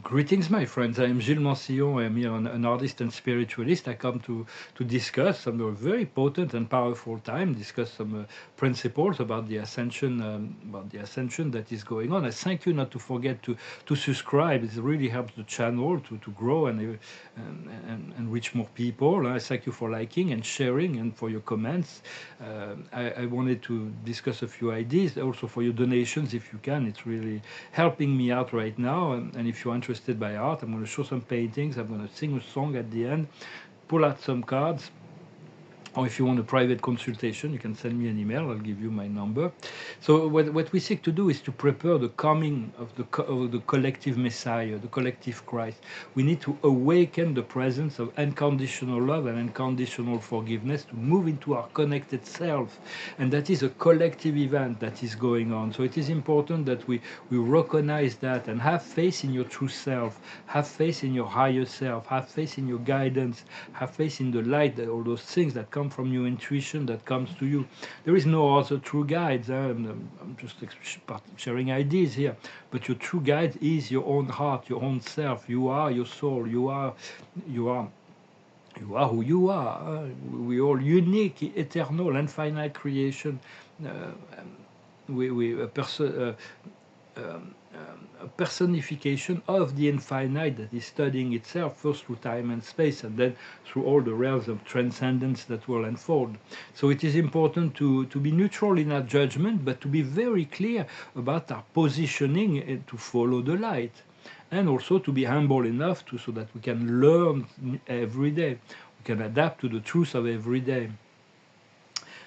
Greetings, my friends. I am Gilles Mansillon. I am here an artist and spiritualist. I come to discuss some very potent and powerful time, discuss some principles about the ascension that is going on. I thank you not to forget to subscribe. It really helps the channel to grow and reach more people. I thank you for liking and sharing and for your comments. I wanted to discuss a few ideas, also for your donations if you can. It's really helping me out right now. And if you're interested by art, I'm going to show some paintings. I'm going to sing a song at the end, pull out some cards, or if you want a private consultation, you can send me an email. I'll give you my number. So what we seek to do is to prepare the coming of the collective Messiah, the collective Christ. We need to awaken the presence of unconditional love and unconditional forgiveness to move into our connected self. And that is a collective event that is going on. So it is important that we recognize that and have faith in your true self, have faith in your higher self, have faith in your guidance, have faith in the light, that all those things that come from your intuition that comes to you. There is no other true guide. I'm just sharing ideas here, but your true guide is your own heart, your own self. You are your soul. You are who you are. We all unique, eternal, infinite creation. Uh, we a person. A personification of the infinite that is studying itself first through time and space and then through all the realms of transcendence that will unfold. So it is important to be neutral in our judgment, but to be very clear about our positioning and to follow the light. And also to be humble enough so that we can learn every day. We can adapt to the truth of every day.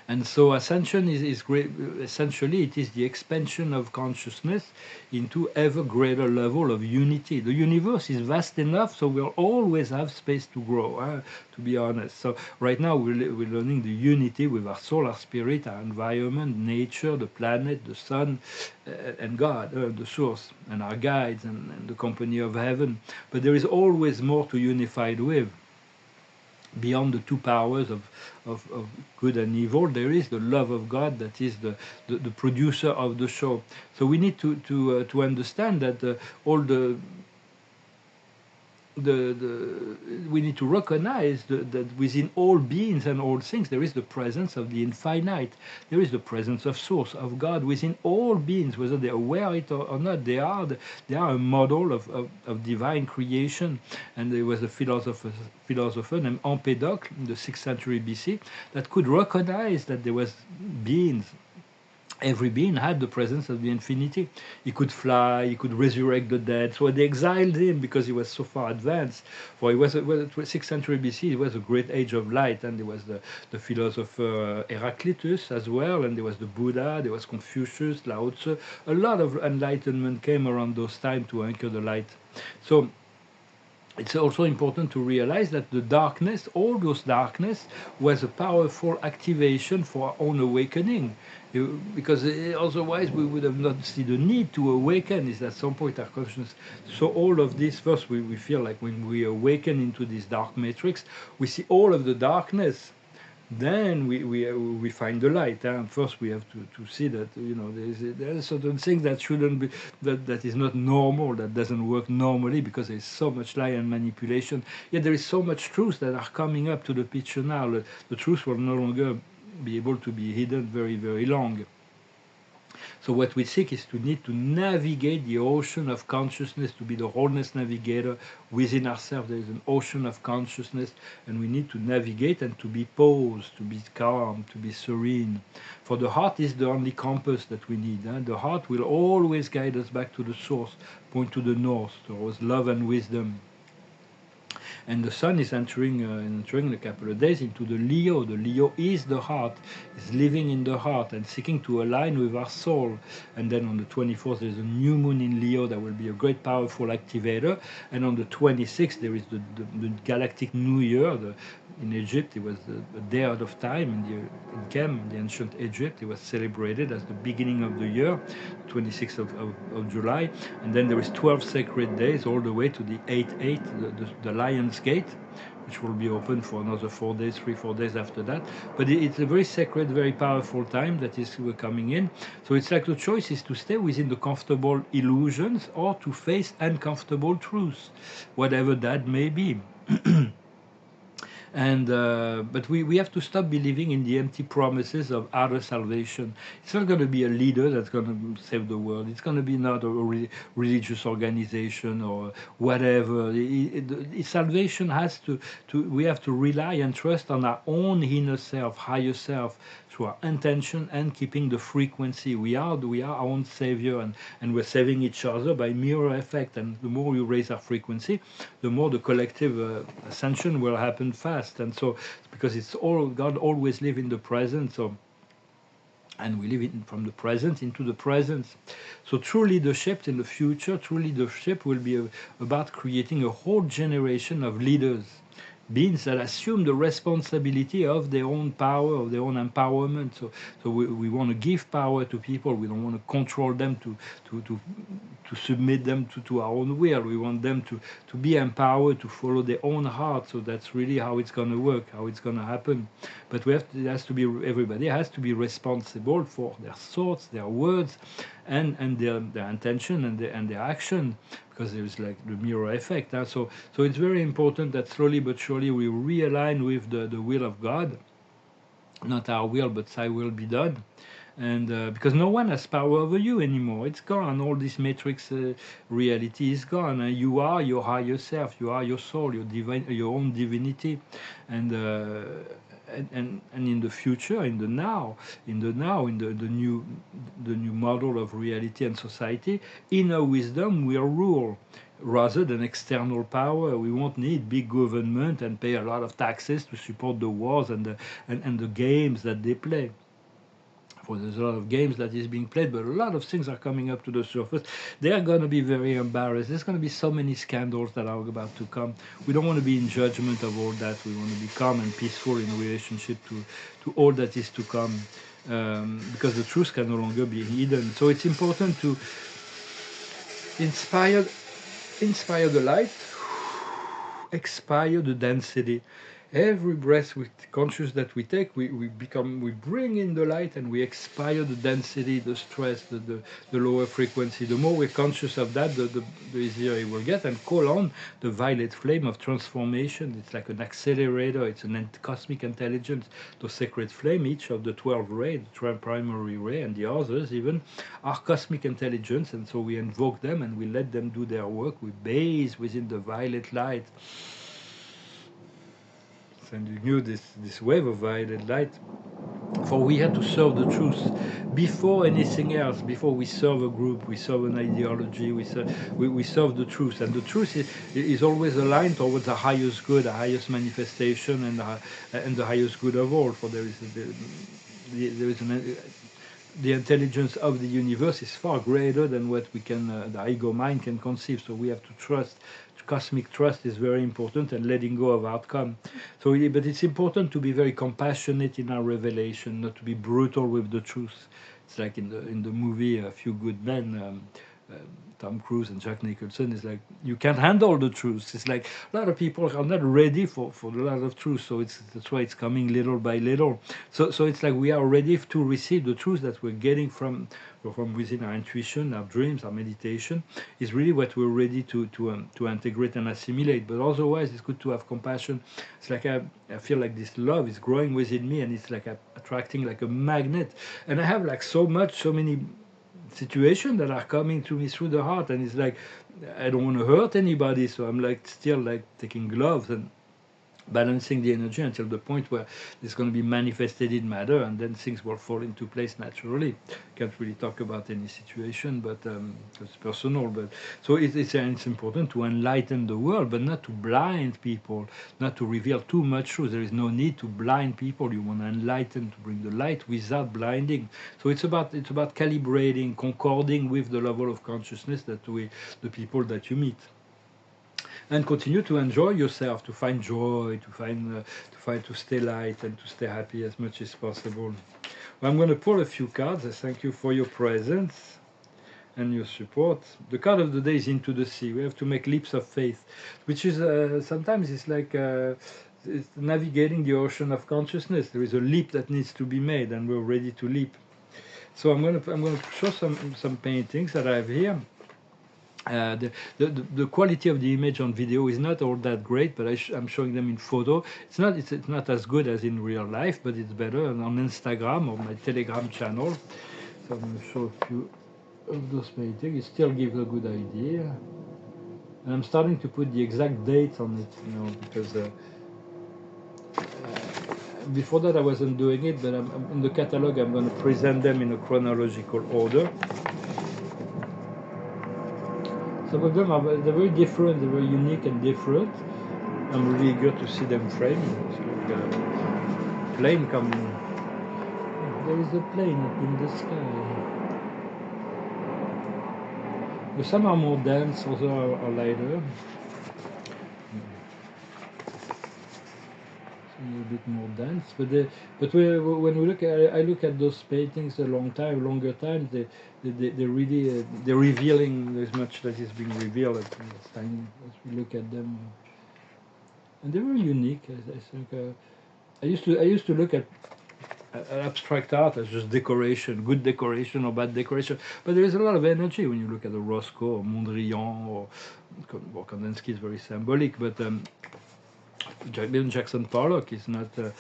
And so ascension is great. Essentially, it is the expansion of consciousness into ever greater level of unity. The universe is vast enough, so we'll always have space to grow, to be honest. So right now we're learning the unity with our soul, our spirit, our environment, nature, the planet, the sun, and God, the source, and our guides, and the company of heaven. But there is always more to unified with. Beyond the two powers of good and evil, there is the love of God that is the producer of the show. So we need to understand that all we need to recognize that within all beings and all things there is the presence of the infinite. There is the presence of source, of God within all beings, whether they're aware of it or not. They are a model of divine creation. And there was a philosopher named Empédocle in the 6th century BC that could recognize that there was beings. Every being had the presence of the infinity. He could fly, he could resurrect the dead. So they exiled him because he was so far advanced. For he was, 6th century BC, it was a great age of light. And there was the philosopher Heraclitus as well. And there was the Buddha, there was Confucius, Lao Tzu. A lot of enlightenment came around those times to anchor the light. So it's also important to realize that the darkness, all those darkness, was a powerful activation for our own awakening. Because otherwise we would have not seen the need to awaken, is at some point our consciousness. So all of this, first we feel like when we awaken into this dark matrix, we see all of the darkness. Then we find the light. First, we have to see that there's certain things that shouldn't be, that is not normal, that doesn't work normally because there's so much lie and manipulation. Yet there is so much truth that are coming up to the picture now. The truth will no longer be able to be hidden very, very long. So what we seek is to need to navigate the ocean of consciousness, to be the wholeness navigator within ourselves. There is an ocean of consciousness, and we need to navigate and to be posed, to be calm, to be serene. For the heart is the only compass that we need. The heart will always guide us back to the source, point to the north, towards love and wisdom. And the sun is entering in a couple of days into the Leo. The Leo is the heart, is living in the heart and seeking to align with our soul. And then on the 24th, there's a new moon in Leo that will be a great, powerful activator. And on the 26th, there is the galactic New Year. In Egypt, it was the day out of time. In Kem, the ancient Egypt, it was celebrated as the beginning of the year, 26th of July. And then there is 12 sacred days all the way to the 8/8, the Lion's Gate, which will be open for another 4 days, 3, 4 days after that. But it's a very sacred, very powerful time that is we're coming in. So it's like the choice is to stay within the comfortable illusions or to face uncomfortable truths, whatever that may be. And but we have to stop believing in the empty promises of outer salvation. It's not going to be a leader that's going to save the world. It's going to be not a religious organization or whatever. Salvation has to we have to rely and trust on our own inner self, higher self, through our intention and keeping the frequency. We are our own savior, and we're saving each other by mirror effect. And the more we raise our frequency, the more the collective ascension will happen fast. And so, because it's all God always live in the present. So, and we live from the present into the present. So true leadership in the future, true leadership will be about creating a whole generation of leaders, beings that assume the responsibility of their own power, of their own empowerment. So we want to give power to people. We don't want to control them, to submit them to our own will. We want them to be empowered, to follow their own heart. So that's really how it's going to work, how it's going to happen. But everybody has to be responsible for their thoughts, their words, and their intention and their action, because there's like the mirror effect. So it's very important that slowly but surely we realign with the will of God, not our will, but Thy will be done. And because no one has power over you anymore, it's gone. All this matrix reality is gone. You are your higher self. You are your soul, your own divinity, and. And in the future, in the new model of reality and society, inner wisdom will rule rather than external power. We won't need big government and pay a lot of taxes to support the wars and the games that they play. There's a lot of games that is being played, but a lot of things are coming up to the surface. They are going to be very embarrassed. There's going to be so many scandals that are about to come. We don't want to be in judgment of all that. We want to be calm and peaceful in relationship to all that is to come, because the truth can no longer be hidden. So it's important to inspire the light, expire the density. Every breath conscious that we take, we bring in the light, and we expire the density, the stress, the lower frequency. The more we're conscious of that, the easier it will get, and call on the violet flame of transformation. It's like an accelerator. It's an cosmic intelligence, the sacred flame. Each of the 12 rays, the 12 primary ray, and the others even, are cosmic intelligence, and so we invoke them and we let them do their work. We bathe within the violet light, sending you this wave of violet light. For we had to serve the truth before anything else. Before we serve a group, we serve an ideology, we serve the truth. And the truth is always aligned towards the highest good, the highest manifestation, and the highest good of all. For there is the intelligence of the universe is far greater than what we can, the ego mind can conceive. So we have to trust. Cosmic trust is very important, and letting go of outcome. But it's important to be very compassionate in our revelation, not to be brutal with the truth. It's like in the movie A Few Good Men. Tom Cruise and Jack Nicholson is like, you can't handle the truth. It's like a lot of people are not ready for a lot of truth. So that's why it's coming little by little. So it's like we are ready to receive the truth that we're getting from within our intuition, our dreams, our meditation, is really what we're ready to integrate and assimilate. But otherwise, it's good to have compassion. It's like I feel like this love is growing within me, and it's like attracting like a magnet. And I have like so many situations that are coming to me through the heart, and it's like I don't want to hurt anybody, so I'm like still like taking gloves and balancing the energy until the point where it's going to be manifested in matter, and then things will fall into place naturally. Can't really talk about any situation, but it's personal. But so it's important to enlighten the world, but not to blind people, not to reveal too much truth. There is no need to blind people. You want to enlighten, to bring the light without blinding. So it's about calibrating, concording with the level of consciousness that the people that you meet. And continue to enjoy yourself, to find joy, to stay light and to stay happy as much as possible. Well, I'm going to pull a few cards. I thank you for your presence. and your support. The card of the day is Into the Sea. We have to make leaps of faith, which is sometimes it's like it's navigating the ocean of consciousness. There is a leap that needs to be made, and we're ready to leap. So I'm gonna show some paintings that I have here. The quality of the image on video is not all that great, but I'm showing them in photo. It's not as good as in real life, but it's better. And on Instagram or my Telegram channel. So I'm going to show a few of those paintings. It still gives a good idea. And I'm starting to put the exact dates on it, you know, because before that I wasn't doing it, but in the catalog I'm going to present them in a chronological order. Some of them they're very different, they're very unique and different. I'm really eager to see them framed. It's like a plane coming. There is a plane up in the sky. But some are more dense, others are lighter. A little bit more dense, but when we look at, I look at those paintings a longer time. They're really they're revealing as much that is being revealed at this time as we look at them, and they're very unique. I think I used to look at abstract art as just decoration, good decoration or bad decoration, but there is a lot of energy when you look at the Roscoe or Mondrian or Kandinsky is very symbolic, but. Even Jackson Pollock is not John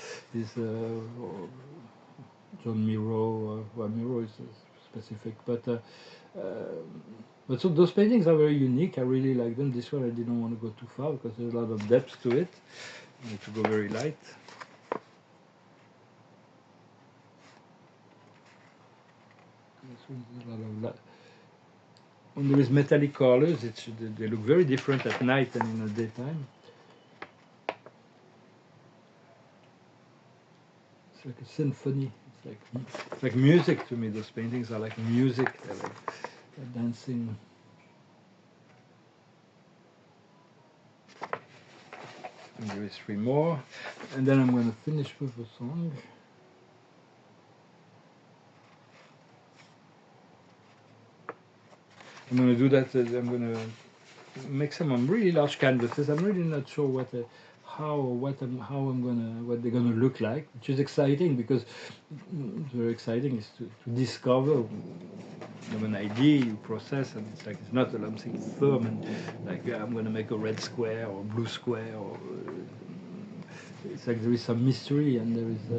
Miro. Well, Miro is specific, but so those paintings are very unique. I really like them. This one I didn't want to go too far because there's a lot of depth to it. I need to go very light. This one's a lot of light. When there is metallic colors, they look very different at night and in the daytime. It's like a symphony. It's like music to me. Those paintings are like music. They're dancing. And there is 3 more, and then I'm going to finish with a song. I'm going to do that. I'm going to make some on really large canvases. I'm really not sure what they're gonna look like, which is exciting because very exciting is to discover. You have an idea, you process, and it's like it's not something firm and like I'm gonna make a red square or blue square or it's like there is some mystery and there is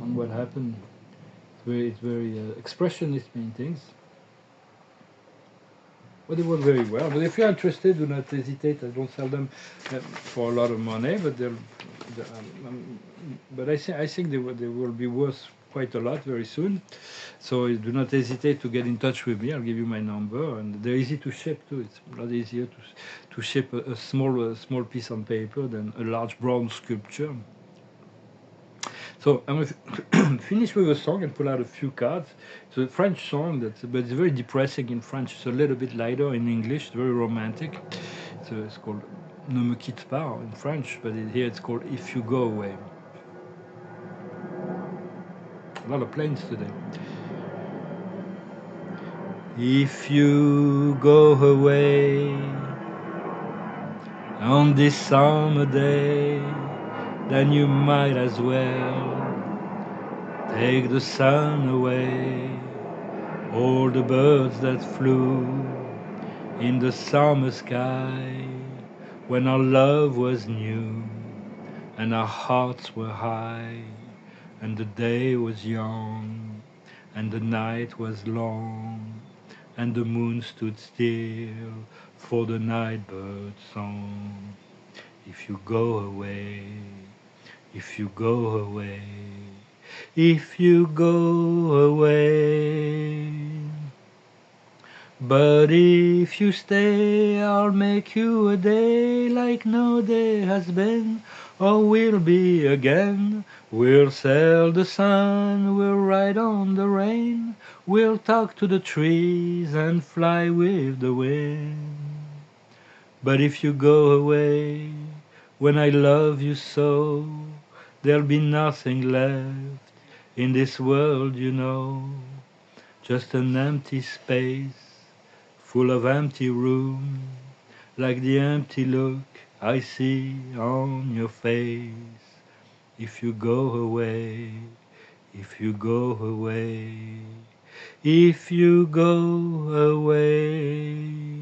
on what happened. It's very expressionist paintings. But they work very well. But if you're interested, do not hesitate. I don't sell them for a lot of money, but but I think they will be worth quite a lot very soon. So do not hesitate to get in touch with me. I'll give you my number, and they're easy to ship too. It's a lot easier to ship a small piece on paper than a large bronze sculpture. So I'm going to finish with a song and pull out a few cards. It's a French song, but it's very depressing in French. It's a little bit lighter in English. It's very romantic. It's called Ne me quitte pas in French, but here it's called If You Go Away. A lot of planes today. If you go away on this summer day, then you might as well take the sun away, all the birds that flew in the summer sky, when our love was new and our hearts were high, and the day was young and the night was long, and the moon stood still for the night bird's song. If you go away, if you go away, if you go away. But if you stay, I'll make you a day like no day has been or will be again. We'll sail the sun, we'll ride on the rain, we'll talk to the trees and fly with the wind. But if you go away, when I love you so, there'll be nothing left in this world, you know, just an empty space full of empty room, like the empty look I see on your face. If you go away, if you go away, if you go away.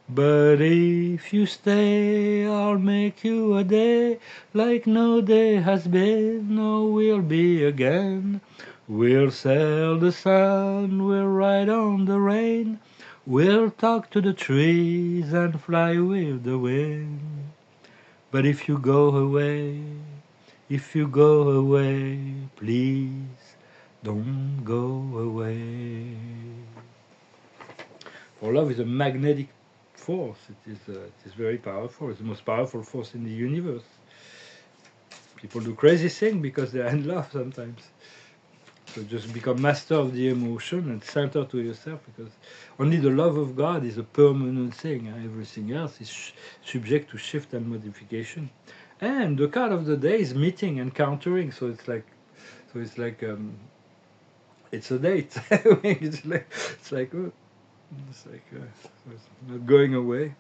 But if you stay, I'll make you a day like no day has been or will be again. We'll sail the sun, we'll ride on the rain, we'll talk to the trees and fly with the wind. But if you go away, if you go away, please don't go away. For love is a magnetic force. It is very powerful. It's the most powerful force in the universe. People do crazy things because they are in love sometimes. So just become master of the emotion and center to yourself, because only the love of God is a permanent thing. Everything else is subject to shift and modification. And the card of the day is meeting, encountering. So it's like it's a date. it's like it's like oh, it's like it's not going away.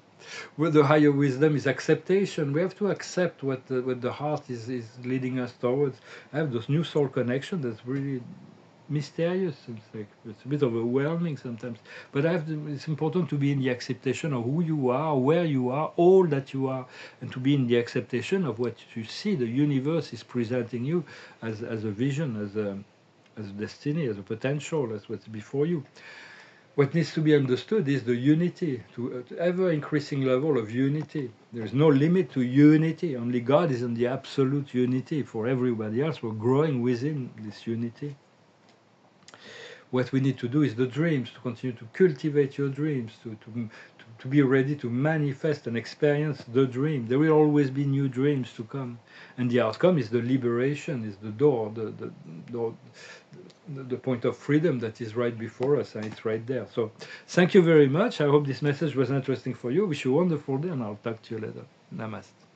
With the higher wisdom is acceptation. We have to accept what the heart is leading us towards. I have those new soul connection that's really mysterious. It's a bit overwhelming sometimes. But it's important to be in the acceptation of who you are, where you are, all that you are, and to be in the acceptation of what you see. The universe is presenting you as a vision, as a destiny, as a potential, as what's before you. What needs to be understood is the unity, to ever increasing level of unity. There is no limit to unity. Only God is in the absolute unity. For everybody else, we're growing within this unity. What we need to do is the dreams, to continue to cultivate your dreams, to be ready to manifest and experience the dream. There will always be new dreams to come. And the outcome is the liberation, is the door, the point of freedom that is right before us, and it's right there. So thank you very much. I hope this message was interesting for you. Wish you a wonderful day, and I'll talk to you later. Namaste.